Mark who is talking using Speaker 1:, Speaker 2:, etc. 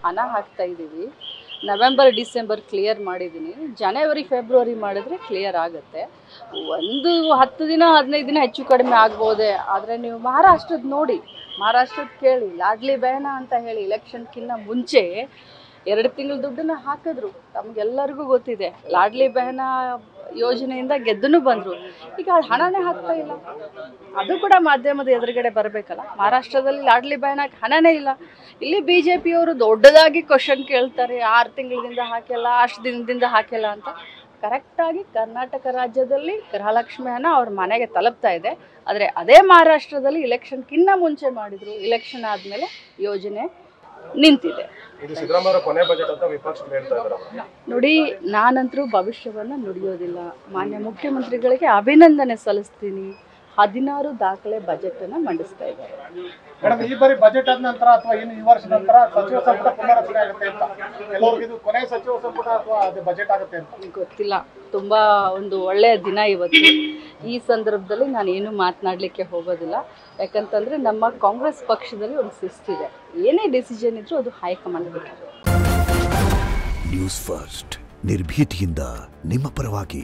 Speaker 1: ಹಣ ಹಾಕ್ತಾ ಇದ್ದೀವಿ. ನವೆಂಬರ್ ಡಿಸೆಂಬರ್ ಕ್ಲಿಯರ್ ಮಾಡಿದ್ದೀನಿ. ಜನವರಿ ಫೆಬ್ರವರಿ ಮಾಡಿದ್ರೆ ಕ್ಲಿಯರ್ ಆಗುತ್ತೆ. ಒಂದು 10 ದಿನ 15 ದಿನ ಹೆಚ್ಚು ಕಡಿಮೆ ಆಗ್ಬೋದೆ. ಆದರೆ ನೀವು ಮಹಾರಾಷ್ಟ್ರದ್ದು ನೋಡಿ, ಮಹಾರಾಷ್ಟ್ರದ್ದು ಕೇಳಿ. ಲಾಡ್ಲಿ ಬಹನ ಅಂತ ಹೇಳಿ ಇಲೆಕ್ಷನ್ಕಿಂತ ಮುಂಚೆ 2 ತಿಂಗಳ ದುಡ್ಡನ್ನು ಹಾಕಿದ್ರು. ತಮಗೆಲ್ಲರಿಗೂ ಗೊತ್ತಿದೆ. ಲಾಡ್ಲಿ ಬಹನ ಯೋಜನೆಯಿಂದ ಗೆದ್ದೂ ಬಂದರು. ಈಗ ಹಣನೇ ಹಾಕ್ತಾ ಇಲ್ಲ. ಅದು ಕೂಡ ಮಾಧ್ಯಮದ ಎದುರುಗಡೆ ಬರಬೇಕಲ್ಲ. ಮಹಾರಾಷ್ಟ್ರದಲ್ಲಿ ಲಾಡ್ಲಿ ಬಹನಕ್ಕೆ ಹಣನೇ ಇಲ್ಲ. ಇಲ್ಲಿ BJP ಅವರು ದೊಡ್ಡದಾಗಿ ಕ್ವಶನ್ ಕೇಳ್ತಾರೆ, 6 ತಿಂಗಳಿಂದ ಹಾಕಿಲ್ಲ, ಅಷ್ಟು ದಿನದಿಂದ ಹಾಕಿಲ್ಲ ಅಂತ. ಕರೆಕ್ಟಾಗಿ ಕರ್ನಾಟಕ ರಾಜ್ಯದಲ್ಲಿ ಗೃಹಲಕ್ಷ್ಮಿ ಹಣ ಅವ್ರ ಮನೆಗೆ ತಲುಪ್ತಾ ಇದೆ. ಆದರೆ ಅದೇ ಮಹಾರಾಷ್ಟ್ರದಲ್ಲಿ ಇಲೆಕ್ಷನ್ಕಿನ್ನ ಮುಂಚೆ ಮಾಡಿದರು. ಇಲೆಕ್ಷನ್ ಆದಮೇಲೆ ಯೋಜನೆ ನಿಂತಿದೆ. ನೋಡಿ, ನಾನಂತರೂ ಭವಿಷ್ಯವನ್ನು ನುಡಿಯೋದಿಲ್ಲ. ಮಾನ್ಯ ಮುಖ್ಯಮಂತ್ರಿಗಳಿಗೆ ಅಭಿನಂದನೆ ಸಲ್ಲಿಸ್ತೀನಿ. 16 ದಾಖಲೆ ಬಜೆಟನ್ನು ಮಂಡಿಸ್ತಾ ಇದ್ದಾರೆ.
Speaker 2: ಮೇಡಮ್, ಈ ಬಾರಿ ಬಜೆಟ್ ಆದ ನಂತರ ಅಥವಾ ಇನ್ನು ಈ ವರ್ಷದ ನಂತರ ಸಚಿವ ಸಂಪುಟ ಪುನರಚನೆ ಆಗುತ್ತೆ ಅಂತ ಕೆಲವರಿಗೆ ಇದು ಕೊನೆ ಸಚಿವ ಸಂಪುಟ ಅಥವಾ ಅದು ಬಜೆಟ್ ಆಗುತ್ತೆ ಅಂತ
Speaker 1: ಗೊತ್ತಿಲ್ಲ. ತುಂಬ ಒಂದು ಒಳ್ಳೆಯ ದಿನ ಇವತ್ತು. ಈ ಸಂದರ್ಭದಲ್ಲಿ ನಾನು ಏನು ಮಾತನಾಡಲಿಕ್ಕೆ ಹೋಗೋದಿಲ್ಲ. ಯಾಕಂತಂದರೆ ನಮ್ಮ ಕಾಂಗ್ರೆಸ್ ಪಕ್ಷದಲ್ಲಿ ಒಂದು ಶಿಸ್ತಿದೆ. ಏನೇ ಡಿಸಿಷನ್ ಇದ್ರೂ ಅದು ಹೈಕಮಾಂಡ್ ಬಿಟ್ಟರೆ.
Speaker 3: ನ್ಯೂಸ್ ಫಸ್ಟ್ ನಿರ್ಭೀತಿಯಿಂದ ನಿಮ್ಮ ಪರವಾಗಿ.